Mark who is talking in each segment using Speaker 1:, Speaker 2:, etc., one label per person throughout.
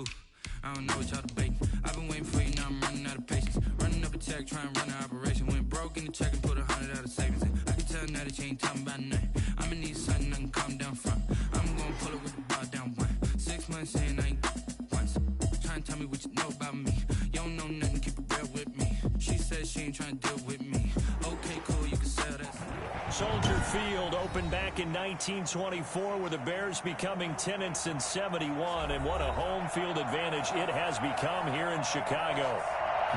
Speaker 1: fool. I don't know what y'all debating. I've been waiting for you, now I'm running out of patience. Running up a check, trying to run an operation. Went broke in the check and put 100 out of savings in. I can tell now that you ain't talking about nothing. I'ma need something I can calm down from. I'm gonna pull it with the bar down one. 6 months in, I ain't once. Trying to tell me what you know about me. You don't know nothing, keep it real with me. She says she ain't trying to deal with me. Okay, cool, you can sell that.
Speaker 2: Soldier Field opened back in 1924 with the Bears becoming 10-71, and what a home field advantage it has become here in Chicago.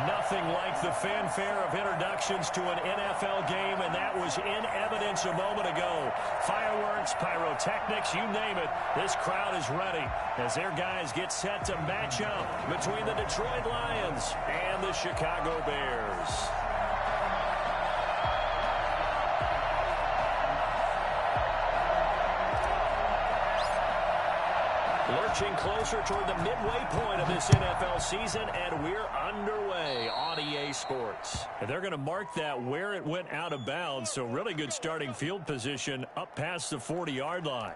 Speaker 2: Nothing like the fanfare of introductions to an NFL game, and that was in evidence a moment ago. Fireworks, pyrotechnics, you name it, this crowd is ready as their guys get set to match up between the Detroit Lions and the Chicago Bears. Lurching closer toward the midway point of this NFL season, and we're underway on EA Sports. And they're going to mark that where it went out of bounds, so really good starting field position up past the 40-yard line.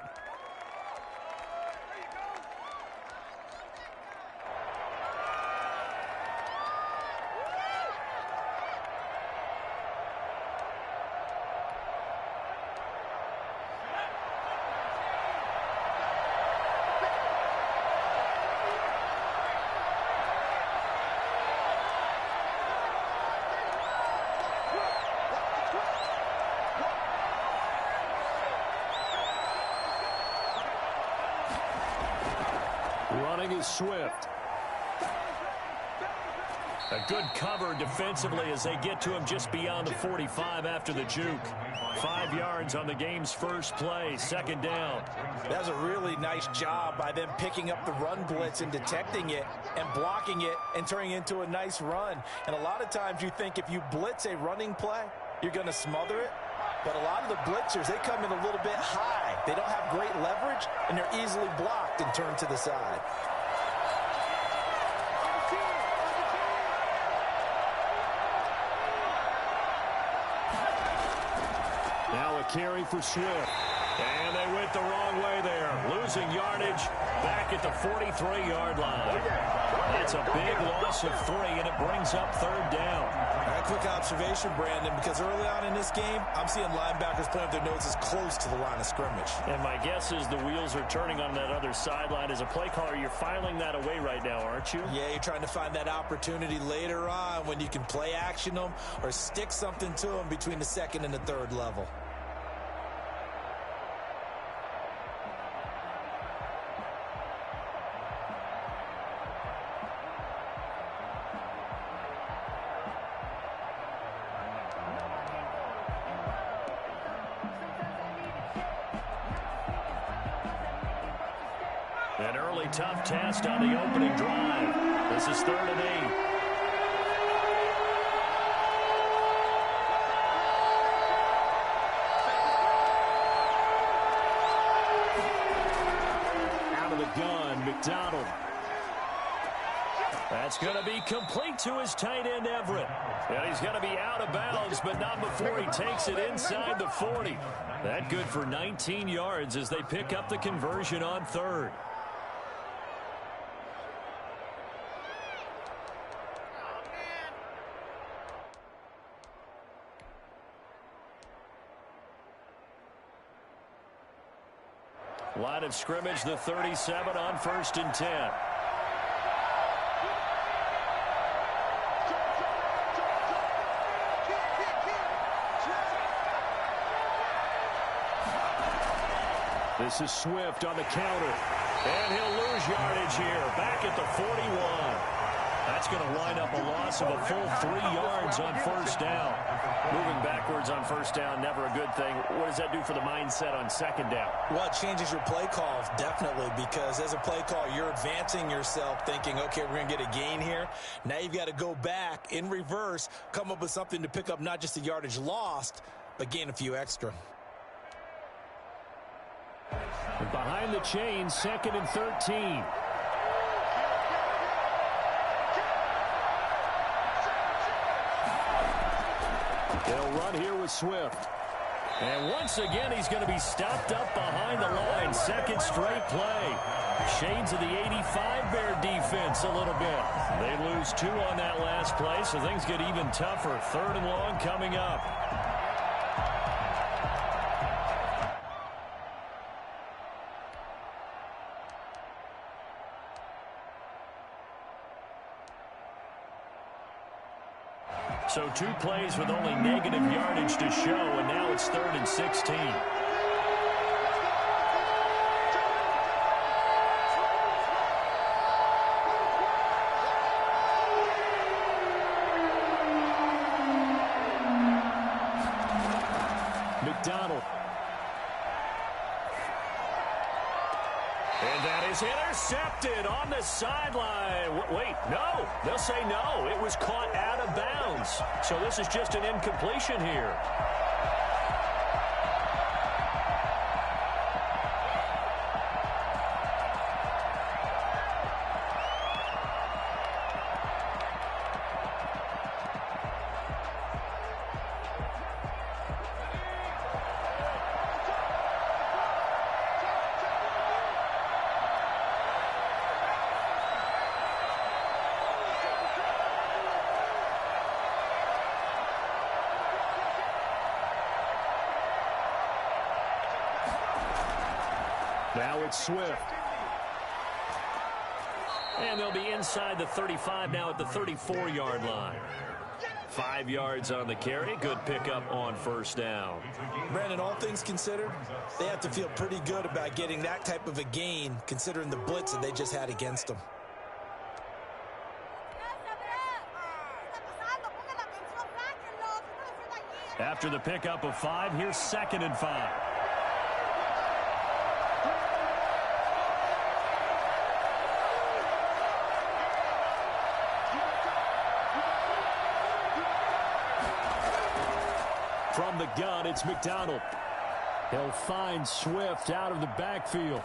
Speaker 2: Running is Swift. A good cover defensively as they get to him just beyond the 45 after the juke. 5 yards on the game's first play, second down.
Speaker 3: That was a really nice job by them picking up the run blitz and detecting it and blocking it and turning it into a nice run. And a lot of times you think if you blitz a running play, you're going to smother it. But a lot of the blitzers, they come in a little bit high. They don't have great leverage, and they're easily blocked and turned to the side.
Speaker 2: Now a carry for Swift. And they went the wrong way there. Losing yardage back at the 43-yard line. That's a big loss of 3, and it brings up third down.
Speaker 3: A quick observation, Brandon, because early on in this game, I'm seeing linebackers putting up their noses close to the line of scrimmage.
Speaker 2: And my guess is the wheels are turning on that other sideline. As a play caller, you're filing that away right now, aren't you?
Speaker 3: Yeah, you're trying to find that opportunity later on when you can play action them or stick something to them between the second and the third level.
Speaker 2: An early tough test on the opening drive. This is 3rd and 8. Out of the gun, McDonald. That's going to be complete to his tight end, Everett. And he's going to be out of bounds, but not before he takes it inside the 40. That good for 19 yards as they pick up the conversion on 3rd. Line of scrimmage, the 37 on 1st and 10. This is Swift on the counter. And he'll lose yardage here. Back at the 41. That's going to wind up a loss of a full 3 yards on 1st down. Moving backwards on 1st down, never a good thing. What does that do for the mindset on 2nd down?
Speaker 3: Well, it changes your play call, definitely, because as a play call, you're advancing yourself thinking, okay, we're going to get a gain here. Now you've got to go back in reverse, come up with something to pick up not just the yardage lost, but gain a few extra.
Speaker 2: And behind the chain, 2nd and 13. They'll run here with Swift. And once again, he's going to be stopped up behind the line. 2nd straight play. Shades of the 85 Bear defense. leads a little bit. They lose 2 on that last play, so things get even tougher. 3rd and long coming up. So 2 plays with only negative yardage to show, and now it's 3rd and 16. McDonald. And that is intercepted on the sideline. Wait, no. They'll say no. It was caught out of bounds. So this is just an incompletion here. Now it's Swift. And they'll be inside the 35 now at the 34-yard line. 5 yards on the carry. Good pickup on first down.
Speaker 3: Brandon, all things considered, they have to feel pretty good about getting that type of a gain considering the blitz that they just had against them.
Speaker 2: After the pickup of 5, here's 2nd and 5. From the gun, it's McDonald. He'll find Swift out of the backfield.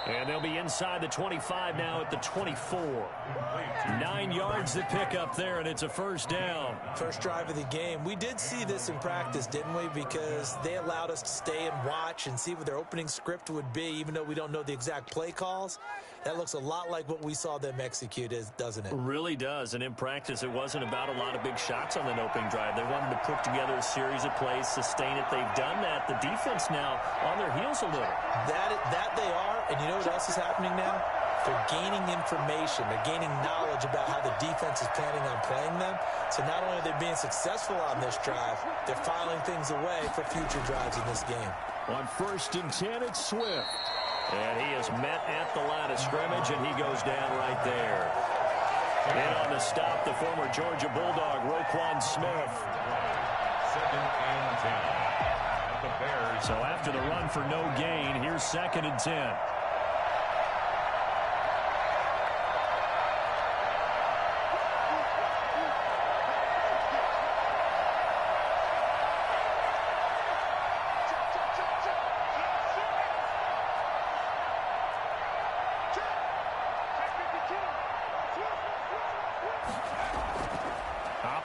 Speaker 2: And they'll be inside the 25 now at the 24. 9 yards to pick up there, and it's a first down.
Speaker 3: First drive of the game. We did see this in practice, didn't we? Because they allowed us to stay and watch and see what their opening script would be, even though we don't know the exact play calls. That looks a lot like what we saw them execute, doesn't it?
Speaker 2: It really does. And in practice, it wasn't about a lot of big shots on that opening drive. They wanted to put together a series of plays, sustain it. They've done that. The defense now on their heels a little.
Speaker 3: That they are. And you know what else is happening now? They're gaining information. They're gaining knowledge about how the defense is planning on playing them. So not only are they being successful on this drive, they're filing things away for future drives in this game.
Speaker 2: On 1st and 10, it's Swift. And he is met at the line of scrimmage, and he goes down right there. And on the stop, the former Georgia Bulldog, Roquan Smith.
Speaker 4: 2nd and 10. At the Bears.
Speaker 2: So after the run for no gain, here's 2nd and 10.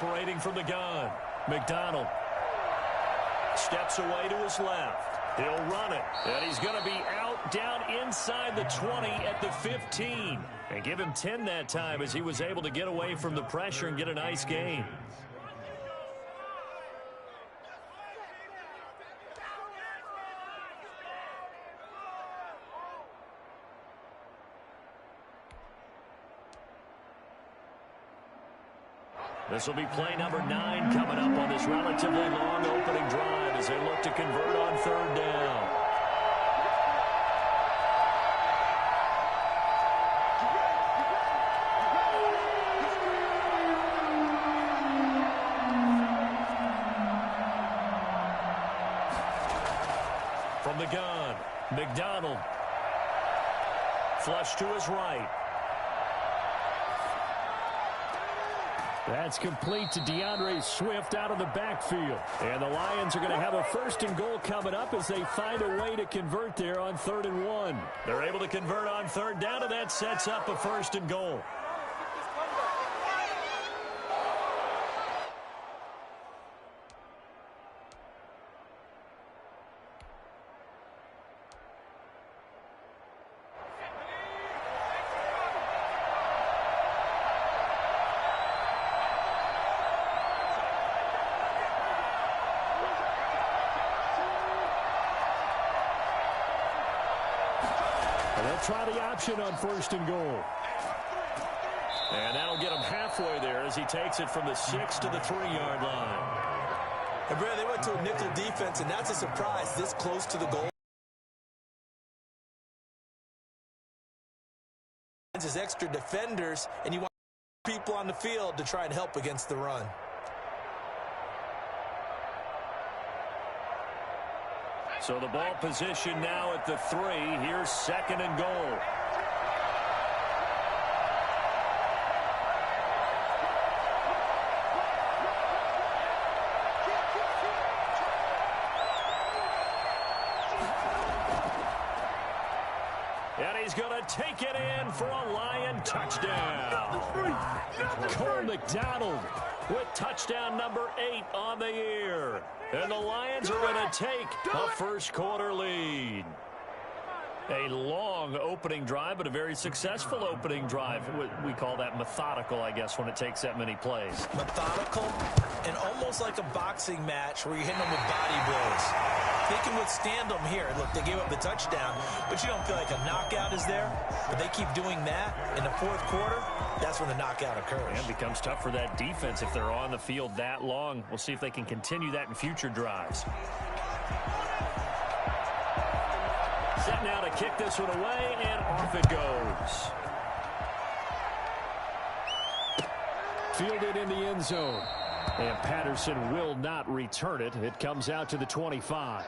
Speaker 2: Operating from the gun, McDonald steps away to his left. He'll run it, and he's going to be out down inside the 20 at the 15. And give him 10 that time as he was able to get away from the pressure and get a nice gain. This will be play number 9 coming up on this relatively long opening drive as they look to convert on 3rd down. From the gun, McDonald. Flush to his right. That's complete to DeAndre Swift out of the backfield. And the Lions are going to have a 1st and goal coming up as they find a way to convert there on 3rd and 1. They're able to convert on 3rd down, and that sets up a 1st and goal. try the option on 1st and goal. And that'll get him halfway there as he takes it from the 6 to the 3-yard line.
Speaker 3: And Brad, they went to a nickel defense, and that's a surprise this close to the goal. His extra defenders, and you want people on the field to try and help against the run.
Speaker 2: So the ball position now at the 3. Here's 2nd and goal. And he's going to take it in for a Lion touchdown. Cole McDonald with touchdown number 8 on the year. And the Lions are going to take a first-quarter lead. A long opening drive, but a very successful opening drive. We call that methodical, I guess, when it takes that many plays.
Speaker 3: Methodical and almost like a boxing match where you're hitting them with body blows. They can withstand them here. Look, they gave up the touchdown, but you don't feel like a knockout is there. But they keep doing that in the 4th quarter. That's when the knockout occurs.
Speaker 2: And it becomes tough for that defense if they're on the field that long. We'll see if they can continue that in future drives. Set now to kick this one away, and off it goes. Fielded in the end zone. And Patterson will not return it. It comes out to the 25.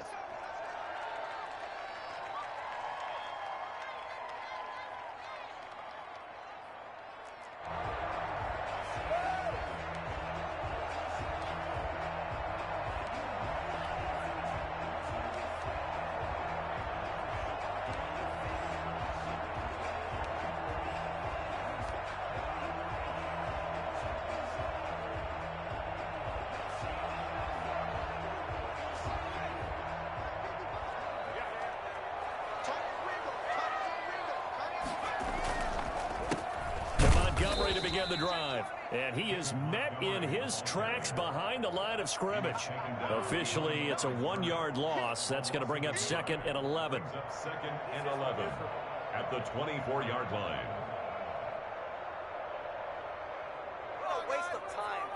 Speaker 2: Montgomery to begin the drive. And he is met in his tracks behind the line of scrimmage. Officially, it's a 1-yard loss. That's going to bring up 2nd and 11.
Speaker 4: 2nd and 11 at the 24-yard line.
Speaker 3: What a waste of time.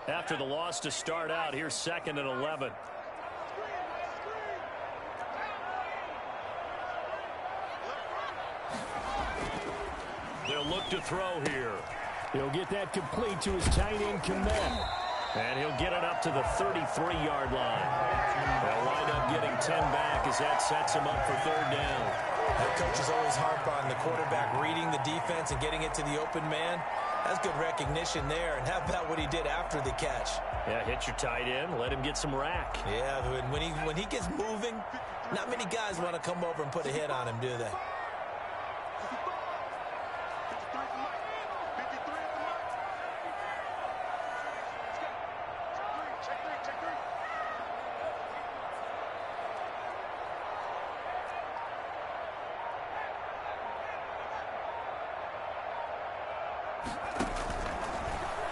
Speaker 2: After the loss to start out, here's 2nd and 11. They'll look to throw here. He'll get that complete to his tight end, Kmet. And he'll get it up to the 33-yard line. They'll wind up getting 10 back as that sets him up for 3rd down.
Speaker 3: The coaches always harp on the quarterback reading the defense and getting it to the open man. That's good recognition there. And how about what he did after the catch?
Speaker 2: Yeah, hit your tight end, let him get some rack.
Speaker 3: Yeah, when he gets moving, not many guys want to come over and put a hit on him, do they?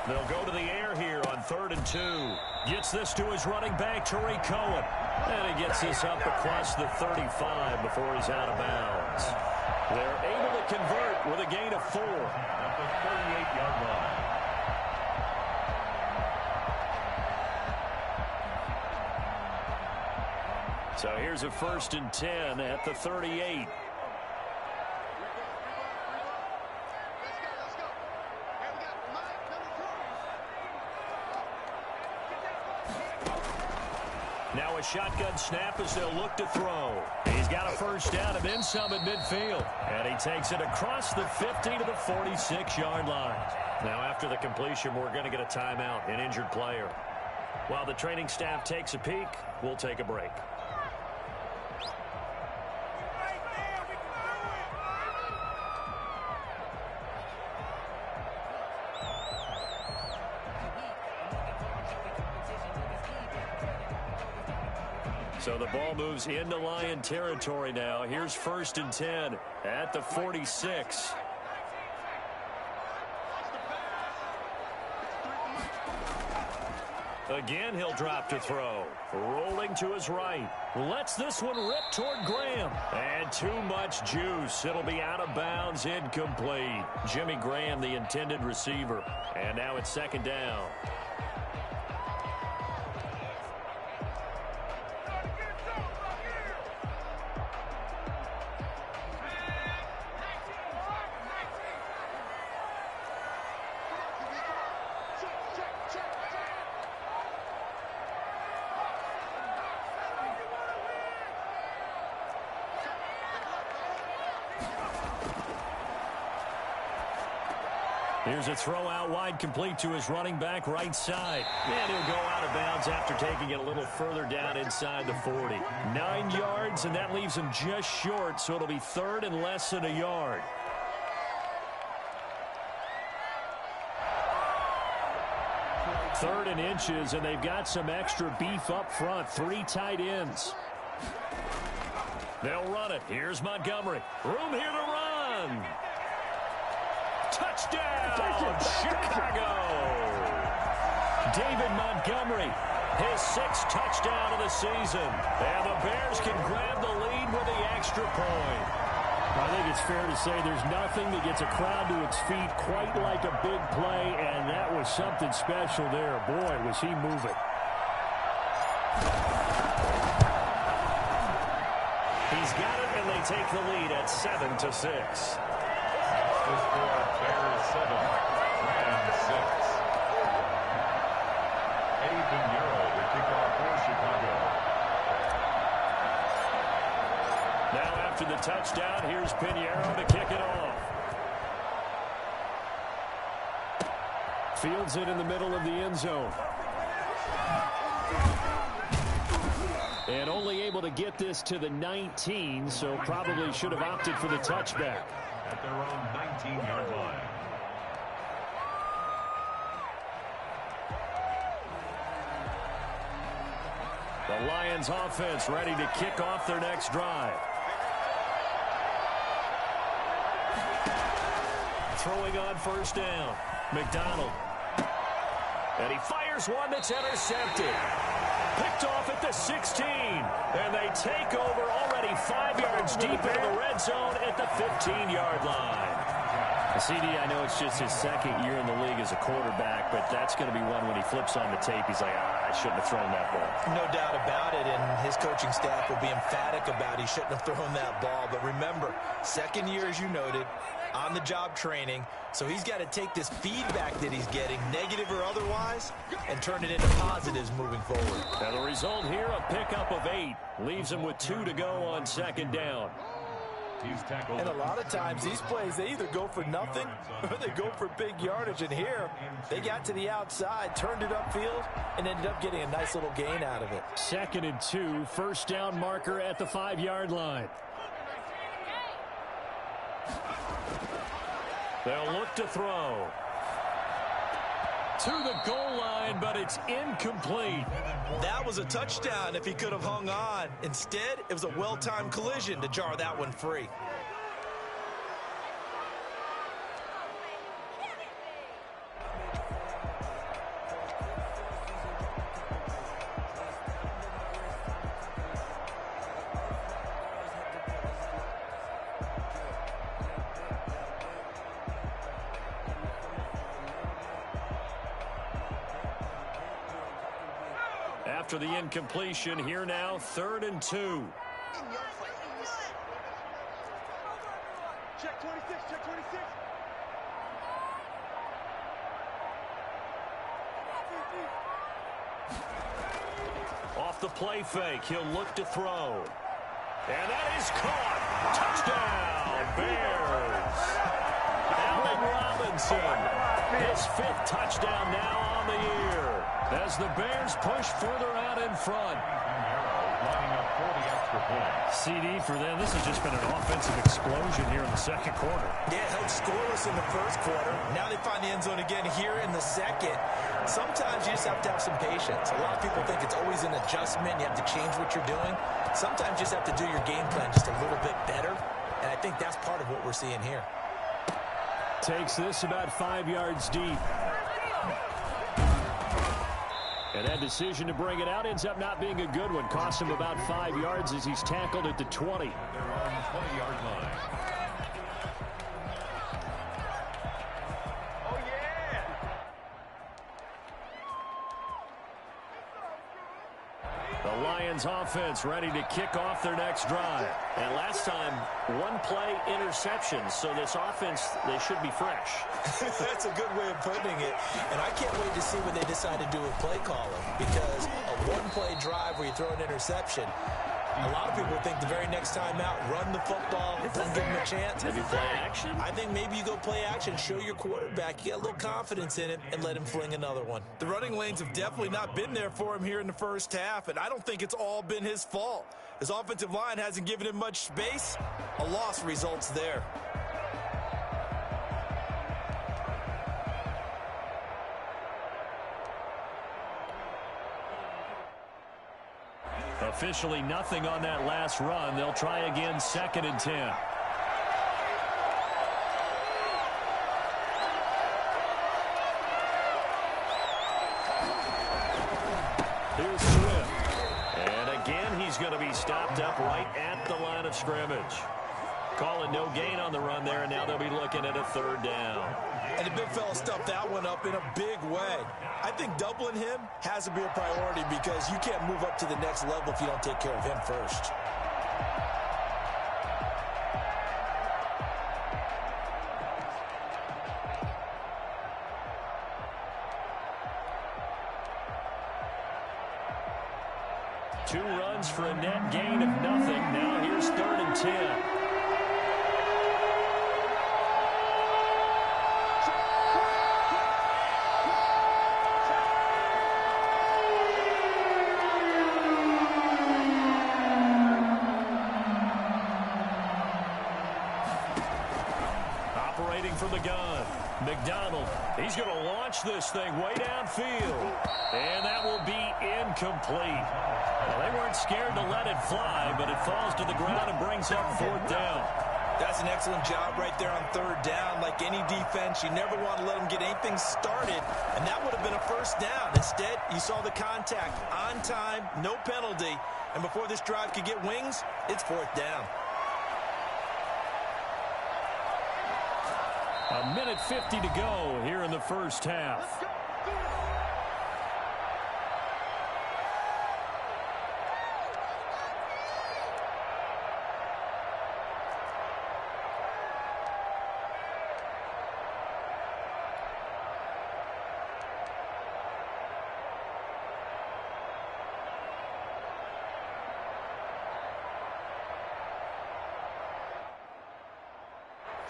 Speaker 2: They'll go to the air here on 3rd and 2. Gets this to his running back, Tariq Cohen. And he gets this up across the 35 before he's out of bounds. They're able to convert with a gain of 4.
Speaker 4: At the 38-yard line.
Speaker 2: So here's a 1st and 10 at the 38. Now a shotgun snap as they'll look to throw. He's got a 1st down and then some at midfield. And he takes it across the 50 to the 46-yard line. Now after the completion, we're going to get a timeout, an injured player. While the training staff takes a peek, we'll take a break. So the ball moves into Lion territory now. Here's 1st and 10 at the 46. Again, he'll drop to throw. Rolling to his right. Lets this one rip toward Graham. And too much juice. It'll be out of bounds, incomplete. Jimmy Graham, the intended receiver. And now it's second down. Here's a throw out wide, complete to his running back right side. And he'll go out of bounds after taking it a little further down inside the 40. 9 yards, and that leaves him just short, so it'll be third and less than a yard. Third and inches, and they've got some extra beef up front. 3 tight ends. They'll run it. Here's Montgomery. Room here to run. Touchdown, Chicago! David Montgomery, his 6th touchdown of the season. And the Bears can grab the lead with the extra point. I think it's fair to say there's nothing that gets a crowd to its feet quite like a big play, and that was something special there. Boy, was he moving. He's got it, and they take the lead at 7-6.
Speaker 4: The score, Bears 7, Rams 6. Eddie Pinheiro to kick off for Chicago.
Speaker 2: Now after the touchdown, here's Pinheiro to kick it off. Fields it in the middle of the end zone. And only able to get this to the 19, so probably should have opted for the touchback.
Speaker 4: At their own 19-yard line.
Speaker 2: The Lions offense ready to kick off their next drive. Throwing on first down. McDonald. And he fires one that's intercepted. Picked off at the 16. And they take over already 5 yards deep into the red zone at the 15-yard line. CD, I know it's just his 2nd year in the league as a quarterback, but that's going to be one when he flips on the tape, he's like, I shouldn't have thrown that ball.
Speaker 3: No doubt about it, and his coaching staff will be emphatic about he shouldn't have thrown that ball. But remember, 2nd year, as you noted, on-the-job training, so he's got to take this feedback that he's getting, negative or otherwise, and turn it into positives moving forward.
Speaker 2: Now the result here, a pickup of 8. Leaves him with 2 to go on second down.
Speaker 4: He's tackled.
Speaker 3: And a lot of times these plays, they either go for nothing or they go for big yardage. And here, they got to the outside, turned it upfield, and ended up getting a nice little gain out of it.
Speaker 2: 2nd and 2, first down marker at the 5-yard line. They'll look to throw. To the goal line, but it's incomplete.
Speaker 3: That was a touchdown if he could have hung on. Instead, it was a well-timed collision to jar that one free.
Speaker 2: After the incompletion, here now, 3rd and 2.
Speaker 5: Check 26, check 26.
Speaker 2: Off the play fake, he'll look to throw. And that is caught. Touchdown, Bears. Allen Robinson, his 5th touchdown now on the year, as the Bears push further out in front.
Speaker 4: Lining up for the extra point.
Speaker 2: CD for them, this has just been an offensive explosion here in the 2nd quarter.
Speaker 3: Yeah, held scoreless in the 1st quarter. Now they find the end zone again here in the 2nd. Sometimes you just have to have some patience. A lot of people think it's always an adjustment. You have to change what you're doing. Sometimes you just have to do your game plan just a little bit better. And I think that's part of what we're seeing here. Takes
Speaker 2: this about 5 yards deep. And that decision to bring it out ends up not being a good one. Cost him about 5 yards as he's tackled at the 20.
Speaker 4: They're on the 20-yard line.
Speaker 2: The Lions offense ready to kick off their next drive.
Speaker 5: And last time, one play interception, so this offense, they should be fresh.
Speaker 3: That's a good way of putting it. And I can't wait to see what they decide to do with play calling, because a one-play drive where you throw an interception, a lot of people think the very next time out, run the football, don't give him a chance.
Speaker 5: Maybe play action?
Speaker 3: I think maybe you go play action, show your quarterback, you get a little confidence in him, and let him fling another one. The running lanes have definitely not been there for him here in the first half, and I don't think it's all been his fault. His offensive line hasn't given him much space. A loss results there.
Speaker 2: Officially nothing on that last run. They'll try again 2nd and 10. Here's Swift. And again, he's going to be stopped up right at the line of scrimmage. Calling no gain on the run there, and now they'll be looking at a 3rd down.
Speaker 3: And the big fella stuffed that one up in a big way. I think doubling him has to be a priority, because you can't move up to the next level if you don't take care of him first.
Speaker 2: Two runs for a net gain of nothing. Now here's 3rd and 10. From the gun, McDonald, he's going to launch this thing way downfield, and that will be incomplete. Well, they weren't scared to let it fly, but it falls to the ground and brings up 4th down.
Speaker 3: That's an excellent job right there on 3rd down. Like any defense, you never want to let them get anything started, and that would have been a 1st down. Instead, you saw the contact on time, no penalty, and before this drive could get wings, it's 4th down.
Speaker 2: A minute 50 to go here in the first half.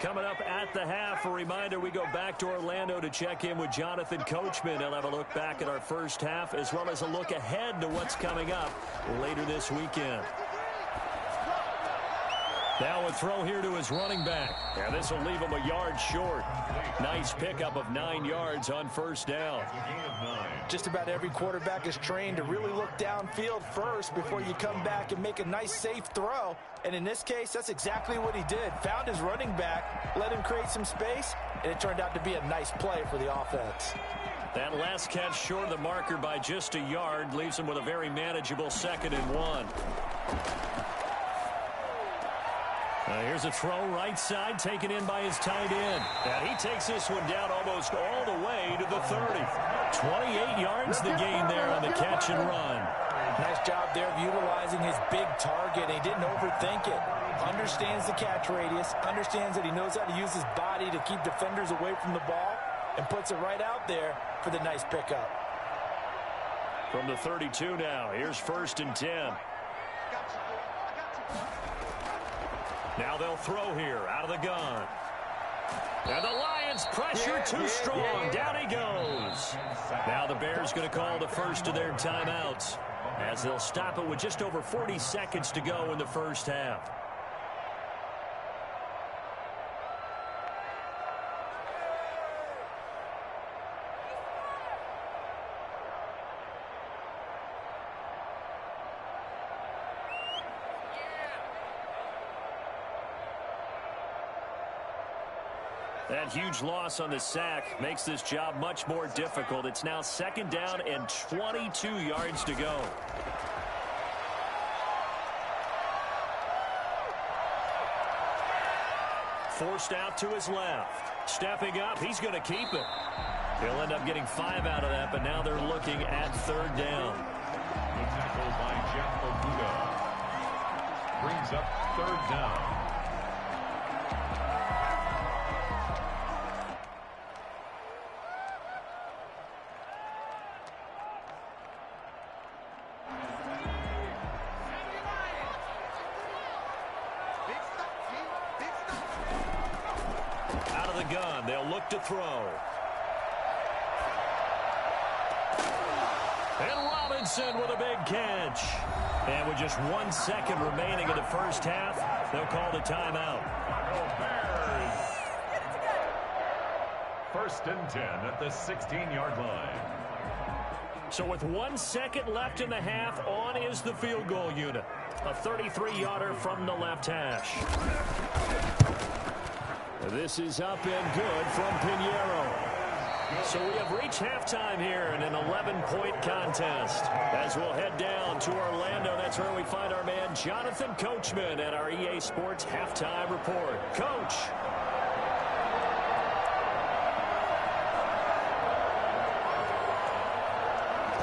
Speaker 2: Coming up at the half, a reminder, we go back to Orlando to check in with Jonathan Coachman. He'll have a look back at our first half, as well as a look ahead to what's coming up later this weekend. Now a throw here to his running back. Yeah, this will leave him a yard short. Nice pickup of 9 yards on 1st down.
Speaker 3: Just about every quarterback is trained to really look downfield first before you come back and make a nice, safe throw. And in this case, that's exactly what he did. Found his running back, let him create some space, and it turned out to be a nice play for the offense.
Speaker 2: That last catch short of the marker by just a yard leaves him with a very manageable 2nd and 1. Here's a throw right side taken in by his tight end. And he takes this one down almost all the way to the 30. 28 yards the gain there on the catch and run.
Speaker 3: Nice job there of utilizing his big target. He didn't overthink it. Understands the catch radius. Understands that he knows how to use his body to keep defenders away from the ball. And puts it right out there for the nice pickup.
Speaker 2: From the 32 now. Here's 1st and 10. Now they'll throw here out of the gun. And the Lions pressure too strong. Down he goes. Now the Bears going to call the first of their timeouts, as they'll stop it with just over 40 seconds to go in the first half. That huge loss on the sack makes this job much more difficult. It's now 2nd down and 22 yards to go. Forced out to his left. Stepping up, he's going to keep it. He'll end up getting 5 out of that, but now they're looking at 3rd down.
Speaker 4: The tackle by Jeff Okudah brings up 3rd down.
Speaker 2: Out of the gun, they'll look to throw. And Robinson with a big catch. And with just 1 second remaining in the first half, they'll call the timeout.
Speaker 4: Bears. 1st and 10 at the 16-yard line.
Speaker 2: So with 1 second left in the half, on is the field goal unit. A 33-yarder from the left hash. This is up and good from Pinheiro. So we have reached halftime here in an 11-point contest. As we'll head down to Orlando, that's where we find our man Jonathan Coachman at our EA Sports Halftime Report. Coach.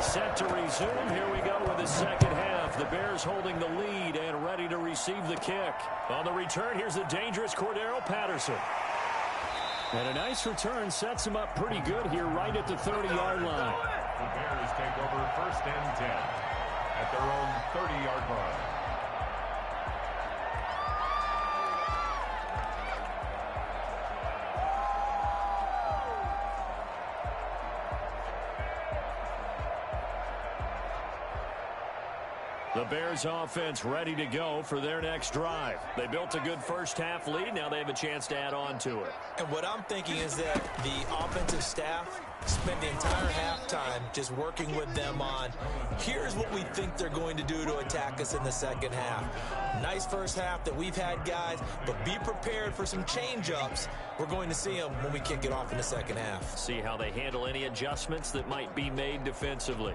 Speaker 2: Set to resume. Here we go with the second half. The Bears holding the lead and ready to receive the kick. On the return, here's the dangerous Cordero Patterson. And a nice return sets him up pretty good here right at the 30-yard line.
Speaker 4: The Bears take over 1st and 10 at their own 30-yard line.
Speaker 2: The Bears offense ready to go for their next drive. They built a good first half lead. Now they have a chance to add on to it.
Speaker 3: And what I'm thinking is that the offensive staff spent the entire halftime just working with them on, here's what we think they're going to do to attack us in the second half. Nice first half that we've had, guys, but be prepared for some change-ups. We're going to see them when we kick it off in the second half.
Speaker 2: See how they handle any adjustments that might be made defensively.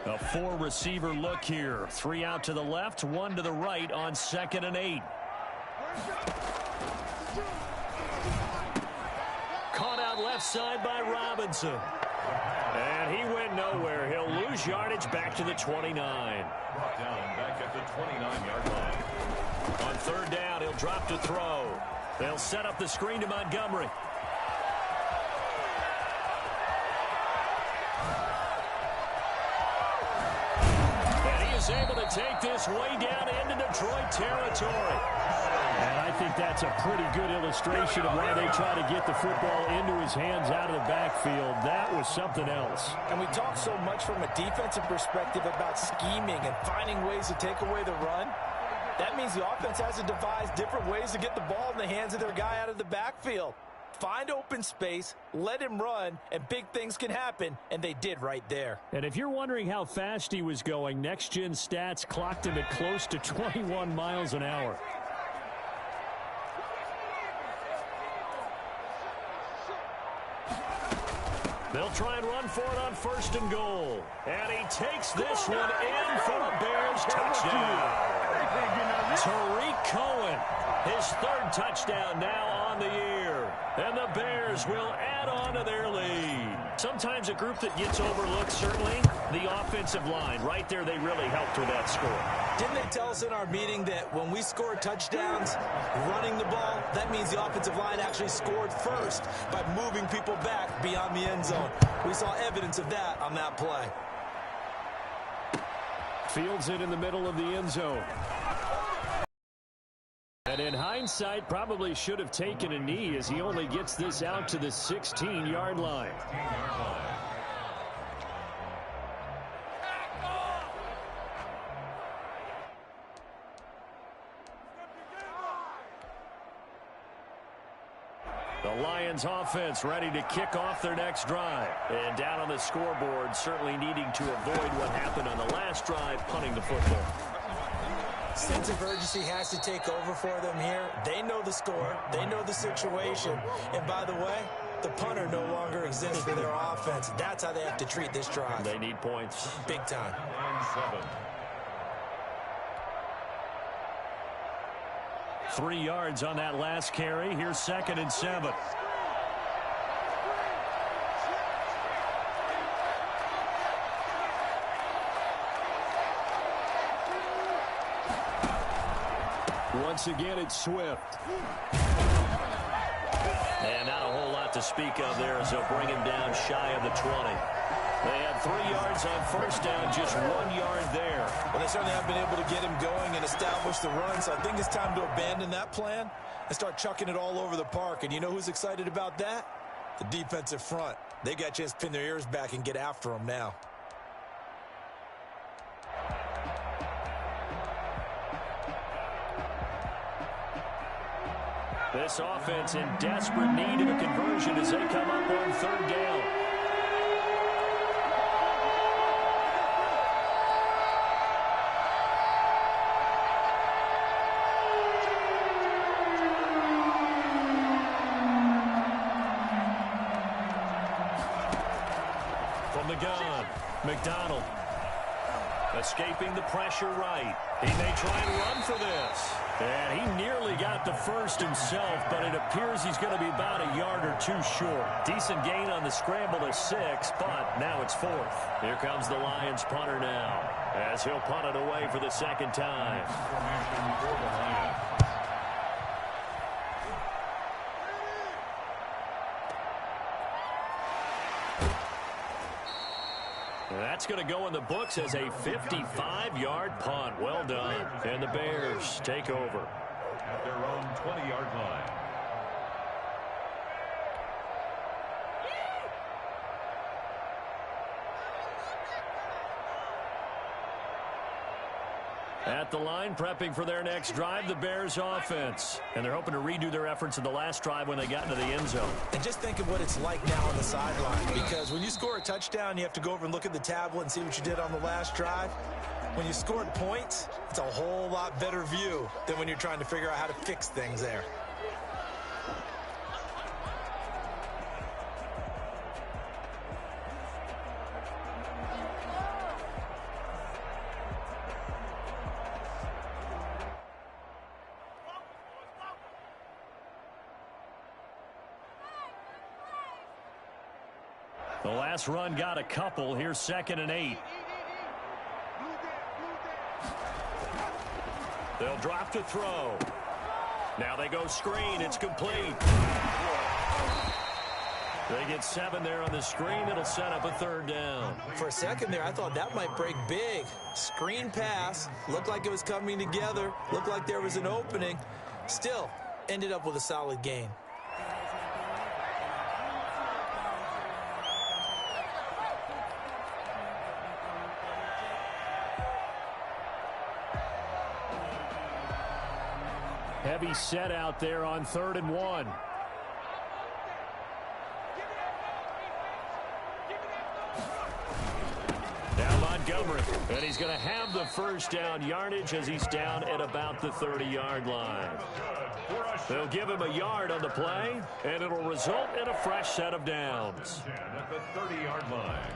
Speaker 2: A 4-receiver look here. 3 out to the left, 1 to the right on 2nd and 8. Caught out left side by Robinson. And he went nowhere. He'll lose yardage back to the 29.
Speaker 4: Brought down back at the 29-yard line.
Speaker 2: On 3rd down, he'll drop to throw. They'll set up the screen to Montgomery. Able to take this way down into Detroit territory. And I think that's a pretty good illustration of why they try to get the football into his hands out of the backfield. That was something else.
Speaker 3: And we talk so much from a defensive perspective about scheming and finding ways to take away the run. That means the offense has to devise different ways to get the ball in the hands of their guy out of the backfield. Find open space, let him run, and big things can happen, and they did right there.
Speaker 2: And if you're wondering how fast he was going, Next Gen Stats clocked him at close to 21 miles an hour. They'll try and run for it on 1st and goal. And he takes this one in for a Bears touchdown. Tariq Cohen, his 3rd touchdown now on the year. And the Bears will add on to their lead. Sometimes a group that gets overlooked, certainly, the offensive line. Right there, they really helped with that score.
Speaker 3: Didn't they tell us in our meeting that when we score touchdowns running the ball, that means the offensive line actually scored first by moving people back beyond the end zone? We saw evidence of that on that play.
Speaker 2: Fields it in the middle of the end zone. And in hindsight, probably should have taken a knee as he only gets this out to the 16-yard line. The Lions offense ready to kick off their next drive. And down on the scoreboard, certainly needing to avoid what happened on the last drive, punting the football.
Speaker 3: Sense of urgency has to take over for them here. They know the score. They know the situation. And by the way, the punter no longer exists for their offense. That's how they have to treat this drive.
Speaker 2: They need points.
Speaker 3: Big time.
Speaker 4: 9-7.
Speaker 2: 3 yards on that last carry. Here's 2nd and 7. Once again, it's Swift. And not a whole lot to speak of there as they'll bring him down shy of the 20. They had 3 yards on first down, just 1 yard there.
Speaker 3: Well, they certainly have been able to get him going and establish the run, so I think it's time to abandon that plan and start chucking it all over the park. And you know who's excited about that? The defensive front. They got a chance to pin their ears back and get after him now.
Speaker 2: This offense in desperate need of a conversion as they come up on 3rd down. From the gun, McDonald. Escaping the pressure right. He may try and run for this. And he nearly got the first himself, but it appears he's going to be about a yard or two short. Decent gain on the scramble to 6, but now it's 4th. Here comes the Lions punter now, as he'll punt it away for the 2nd time.
Speaker 4: Formation for the Lions.
Speaker 2: That's going to go in the books as a 55-yard punt. Well done. And the Bears take over
Speaker 4: At their own 20-yard line.
Speaker 2: At the line, prepping for their next drive, the Bears offense. And they're hoping to redo their efforts in the last drive when they got into the end zone.
Speaker 3: And just think of what it's like now on the sideline, because when you score a touchdown, you have to go over and look at the tablet and see what you did on the last drive. When you scored points, it's a whole lot better view than when you're trying to figure out how to fix things there.
Speaker 2: The last run got a couple. Here's 2nd and 8. They'll drop to throw. Now they go screen. It's complete. They get 7 there on the screen. It'll set up a 3rd down.
Speaker 3: For a second there, I thought that might break big. Screen pass. Looked like it was coming together. Looked like there was an opening. Still, ended up with a solid gain.
Speaker 2: Heavy set out there on 3rd and 1. Now Montgomery, and he's going to have the first down yardage as he's down at about the 30-yard line. They'll give him a yard on the play, and it'll result in a fresh set of downs.
Speaker 4: At the 30-yard line.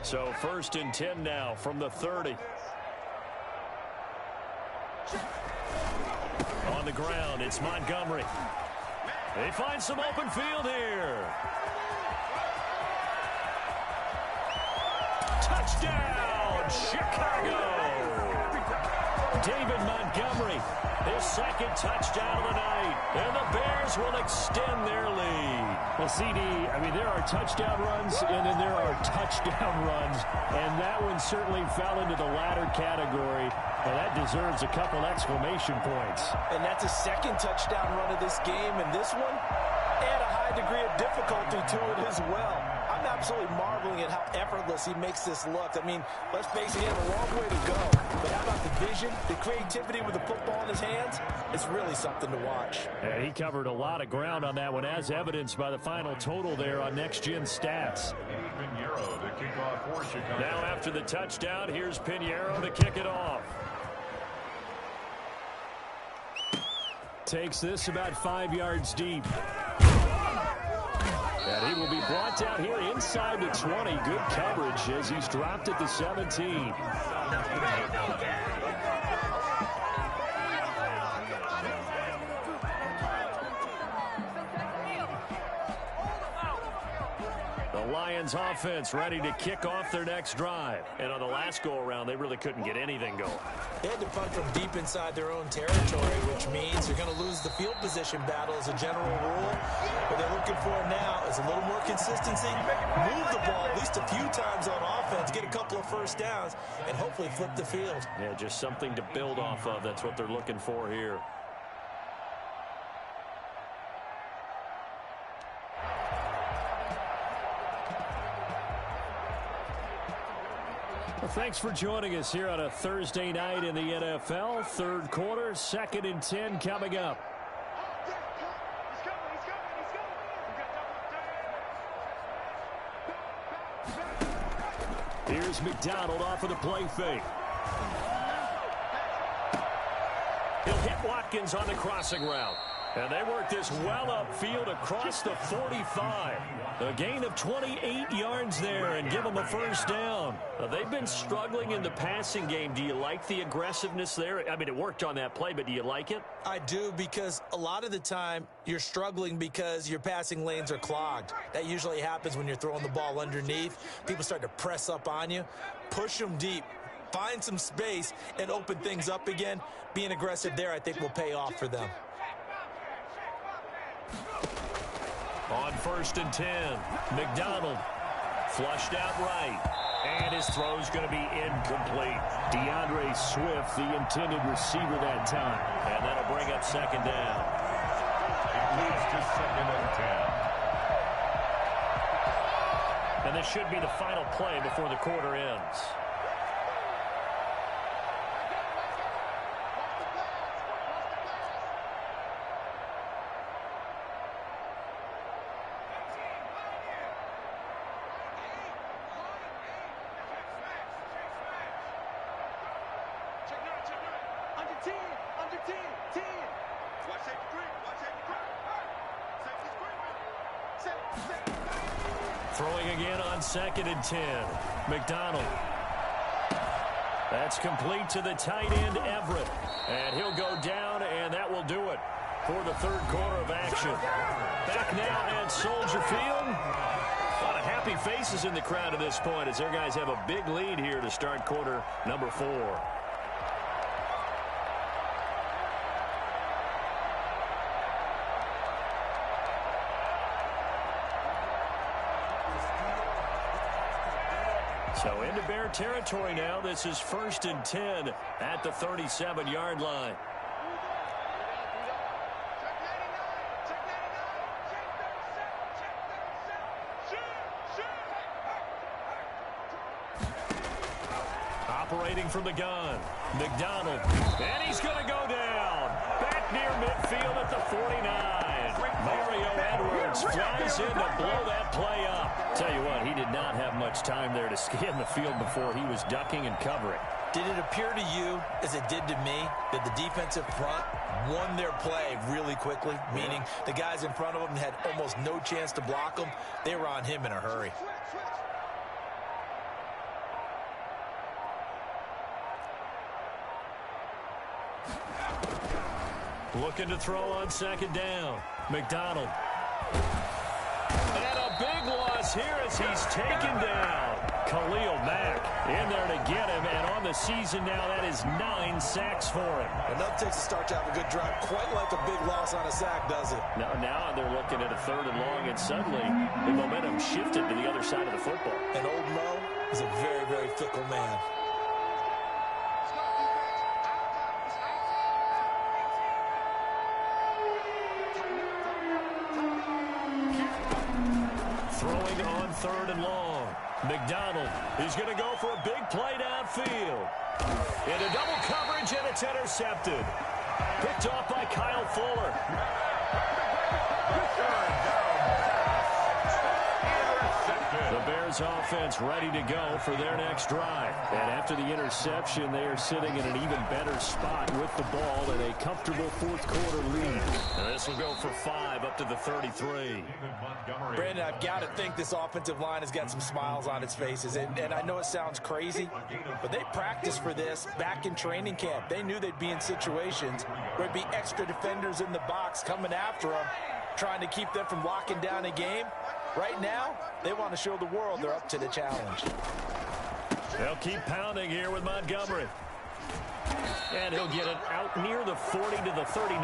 Speaker 2: So 1st and 10 now from the 30. On the ground, it's Montgomery. They find some open field here. Touchdown, Chicago! David Montgomery, his 2nd touchdown of the night. And the Bears will extend their lead.
Speaker 5: Well, CD, I mean, there are touchdown runs, and then there are touchdown runs. And that one certainly fell into the latter category. And that deserves a couple exclamation points.
Speaker 3: And that's a 2nd touchdown run of this game. And this one, had a high degree of difficulty to it as well. I'm absolutely marveling at how effortless he makes this look. I mean, let's face it, he had a long way to go. But how about the vision, the creativity with the football in his hands? It's really something to watch.
Speaker 5: And he covered a lot of ground on that one, as evidenced by the final total there on Next Gen Stats.
Speaker 4: Pinheiro to kick off for Chicago.
Speaker 5: Now after the touchdown, here's Pinheiro to kick it off. Takes this about 5 yards deep. And he will be brought down here inside the 20. Good coverage as he's dropped at the 17. The Lions offense ready to kick off their next drive. And on the last go-around, they really couldn't get anything going.
Speaker 3: They had to punt from deep inside their own territory, which means you're going to lose the field position battle as a general rule. What they're looking for now is a little more consistency, move the ball at least a few times on offense, get a couple of first downs, and hopefully flip the field.
Speaker 5: Yeah, just something to build off of. That's what they're looking for here. Well, thanks for joining us here on a Thursday night in the NFL. Third quarter, 2nd and 10 coming up. Here's McDonald off of the play fake. He'll hit Watkins on the crossing route. And they work this well upfield across the 45. A gain of 28 yards there and give them a first down. They've been struggling in the passing game. Do you like the aggressiveness there? I mean, it worked on that play, but do you like it?
Speaker 3: I do, because a lot of the time you're struggling because your passing lanes are clogged. That usually happens when you're throwing the ball underneath. People start to press up on you. Push them deep. Find some space and open things up again. Being aggressive there, I think, will pay off for them.
Speaker 5: On 1st and 10, McDonald flushed out right. And his throw's going to be incomplete. DeAndre Swift, the intended receiver that time. And that'll bring up 2nd down.
Speaker 4: It moves to 2nd and 10.
Speaker 5: And this should be the final play before the quarter ends. Throwing again on 2nd and 10. McDonald. That's complete to the tight end, Everett. And he'll go down, and that will do it for the third quarter of action. Back now at Soldier Field. A lot of happy faces in the crowd at this point as their guys have a big lead here to start quarter number 4. So into Bear territory now. This is 1st and 10 at the 37-yard line. Operating from the gun, McDonald, and he's going to go down. Back near midfield at the 49. Mario Edwards flies in to blow that play up. Tell you what, he did not have much time there to scan the field before he was ducking and covering.
Speaker 3: Did it appear to you, as it did to me, that the defensive front won their play really quickly? Meaning the guys in front of them had almost no chance to block him. They were on him in a hurry.
Speaker 5: Looking to throw on 2nd down. McDonald. And a big loss here as he's taken down. Khalil Mack in there to get him. And on the season now, that is 9 sacks for him.
Speaker 3: Enough takes to start to have a good drive. Quite like a big loss on a sack, does it?
Speaker 5: Now they're looking at a 3rd and long, and suddenly the momentum shifted to the other side of the football.
Speaker 3: And old Mo is a very, very fickle man.
Speaker 2: throwing on 3rd and long. McDonald is going to go for a big play downfield. Into double coverage, and it's intercepted. Picked off by Kyle Fuller. The Bears offense ready to go for their next drive. And after the interception, they are sitting in an even better spot with the ball and a comfortable fourth-quarter lead. And this will go for 5 up to the 33.
Speaker 3: Brandon, I've got to think this offensive line has got some smiles on its faces. And I know it sounds crazy, but they practiced for this back in training camp. They knew they'd be in situations where there'd be extra defenders in the box coming after them, trying to keep them from locking down a game. Right now, they want to show the world they're up to the challenge.
Speaker 2: They'll keep pounding here with Montgomery. And he'll get it out near the 40 to the 39.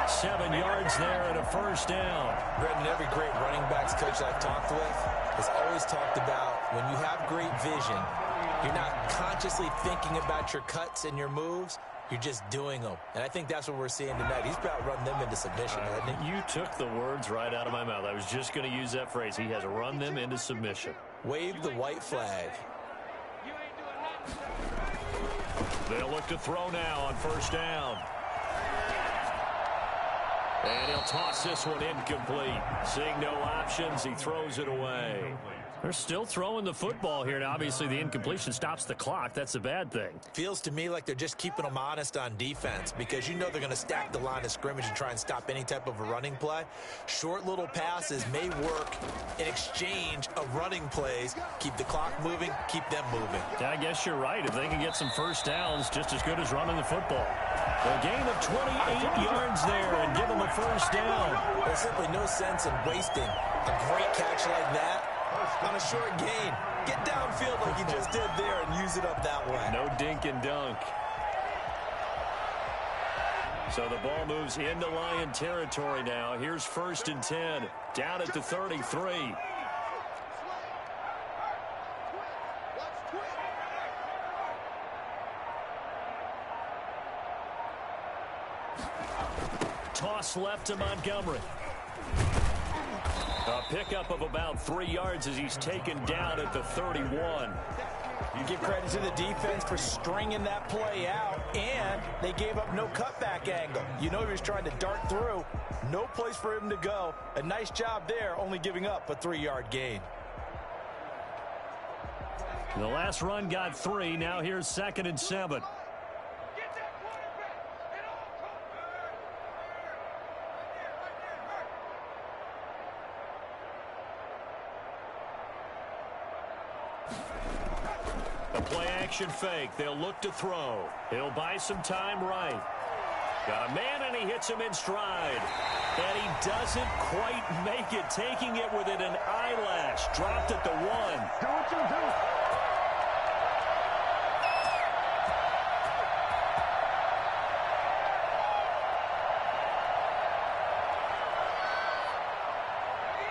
Speaker 2: 7 yards there and a first down.
Speaker 3: Brendan, every great running backs coach I've talked with has always talked about when you have great vision, you're not consciously thinking about your cuts and your moves. You're just doing them. And I think that's what we're seeing tonight. He's about to run them into submission, hasn't he?
Speaker 2: You took the words right out of my mouth. I was just going to use that phrase. He has run them into submission.
Speaker 3: Wave the white flag.
Speaker 2: They'll look to throw now on first down. And he'll toss this one incomplete. Seeing no options, he throws it away. They're still throwing the football here, and obviously the incompletion stops the clock. That's a bad thing.
Speaker 3: Feels to me like they're just keeping them honest on defense because you know they're going to stack the line of scrimmage and try and stop any type of a running play. Short little passes may work in exchange of running plays. Keep the clock moving, keep them moving.
Speaker 2: I guess you're right. If they can get some first downs, just as good as running the football. A gain of 28 yards there and give them a first down.
Speaker 3: There's simply no sense in wasting a great catch like that on a short gain. Get downfield like you just did there and use it up that way.
Speaker 2: No dink and dunk. So the ball moves into Lion territory now. Here's 1st and 10. Down at the 33. Toss left to Montgomery. A pickup of about 3 yards as he's taken down at the 31.
Speaker 3: You give credit to the defense for stringing that play out, and they gave up no cutback angle. You know he was trying to dart through. No place for him to go. A nice job there, only giving up a 3-yard gain.
Speaker 2: The last run got 3. Now here's 2nd and 7. A play-action fake. They'll look to throw. He'll buy some time right. Got a man, and he hits him in stride. And he doesn't quite make it, taking it within an eyelash. Dropped at the 1. Do what you do.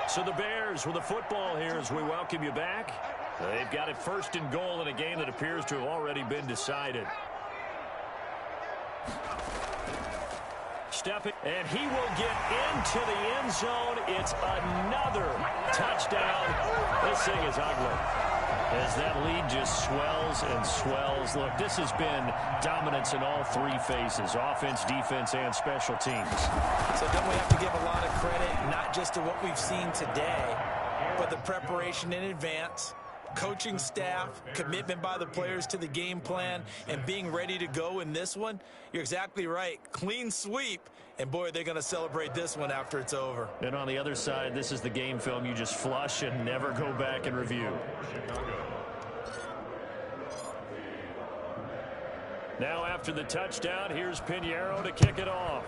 Speaker 2: So the Bears with the football here as we welcome you back. They've got it 1st and goal in a game that appears to have already been decided. Stepping, and he will get into the end zone. It's another touchdown. This thing is ugly as that lead just swells and swells. Look, this has been dominance in all 3 phases, offense, defense, and special teams.
Speaker 3: So don't we have to give a lot of credit, not just to what we've seen today, but the preparation in advance, coaching staff, commitment by the players to the game plan, and being ready to go in this one? You're exactly right. Clean sweep, and boy, they're going to celebrate this one after it's over.
Speaker 2: And on the other side, this is the game film you just flush and never go back and review. Now after the touchdown, here's Pinheiro to kick it off.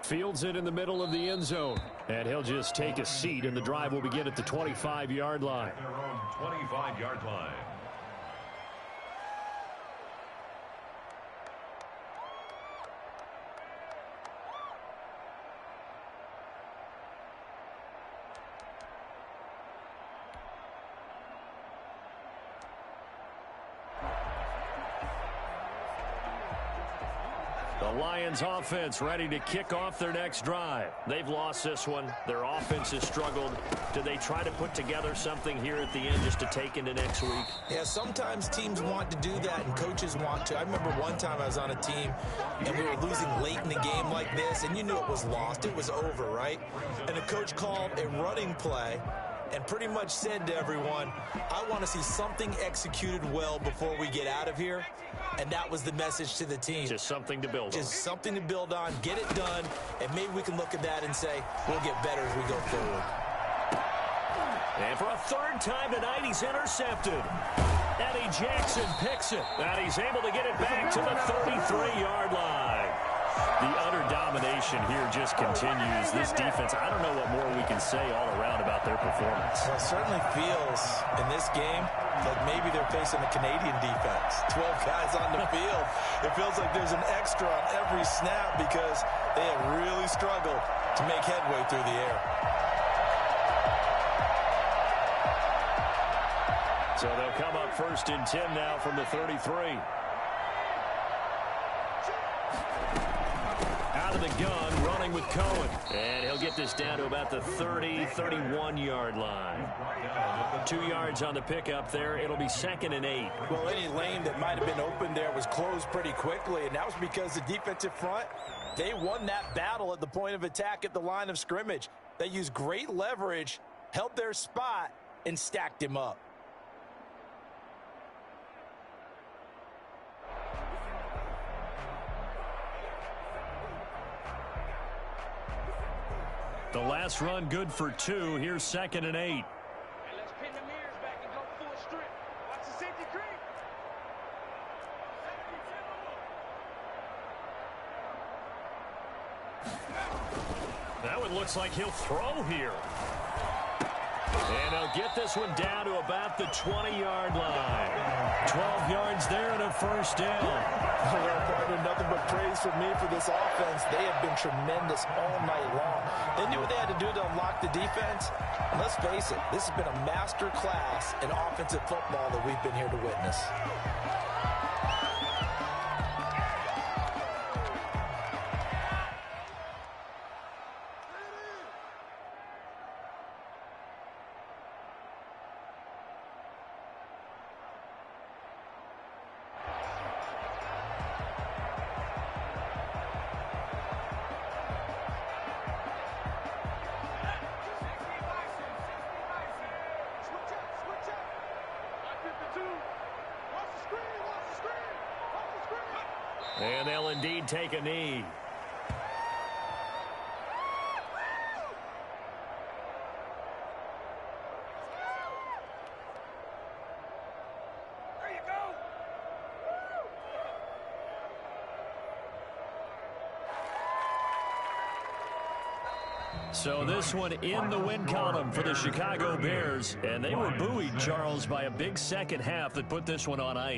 Speaker 2: Fields it in the middle of the end zone. And he'll just take a seat, and the drive will begin at the 25-yard line.
Speaker 4: 25-yard line.
Speaker 2: The Lions offense ready to kick off their next drive. They've lost this one. Their offense has struggled. Do they try to put together something here at the end just to take into next week?
Speaker 3: Yeah, sometimes teams want to do that and coaches want to. I remember one time I was on a team and we were losing late in the game like this, and you knew it was lost. It was over, right? And the coach called a running play and pretty much said to everyone, I want to see something executed well before we get out of here. And that was the message to the team.
Speaker 2: Just something to build on.
Speaker 3: Just something to build on, get it done, and maybe we can look at that and say, we'll get better as we go forward.
Speaker 2: And for a third time tonight, he's intercepted. Eddie Jackson picks it. And he's able to get it back to the 33-yard line. The utter domination here just continues. This defense, I don't know what more we can say all around about their performance.
Speaker 3: Well, it certainly feels in this game like maybe they're facing a Canadian defense. 12 guys on the field. It feels like there's an extra on every snap because they have really struggled to make headway through the air.
Speaker 2: So they'll come up 1st and 10 now from the 33. Out of the gun, running with Cohen. And he'll get this down to about the 30, 31-yard line. 2 yards on the pickup there. It'll be 2nd and 8.
Speaker 3: Well, any lane that might have been open there was closed pretty quickly, and that was because the defensive front, they won that battle at the point of attack at the line of scrimmage. They used great leverage, held their spot, and stacked him up.
Speaker 2: The last run good for 2. Here's 2nd and 8.
Speaker 6: Let's pin the mirrors back and go full strip. Watch the safety creep.
Speaker 2: That one looks like he'll throw here. And he'll get this one down to about the 20-yard line. 12 yards there and a 1st down.
Speaker 3: Well, partner, nothing but praise from me for this offense. They have been tremendous all night long. They knew what they had to do to unlock the defense. And let's face it, this has been a master class in offensive football that we've been here to witness.
Speaker 2: And they'll indeed take a knee.
Speaker 6: There you go.
Speaker 2: So this one in the win column for the Chicago Bears. And they were buoyed, Charles, by a big second half that put this one on ice.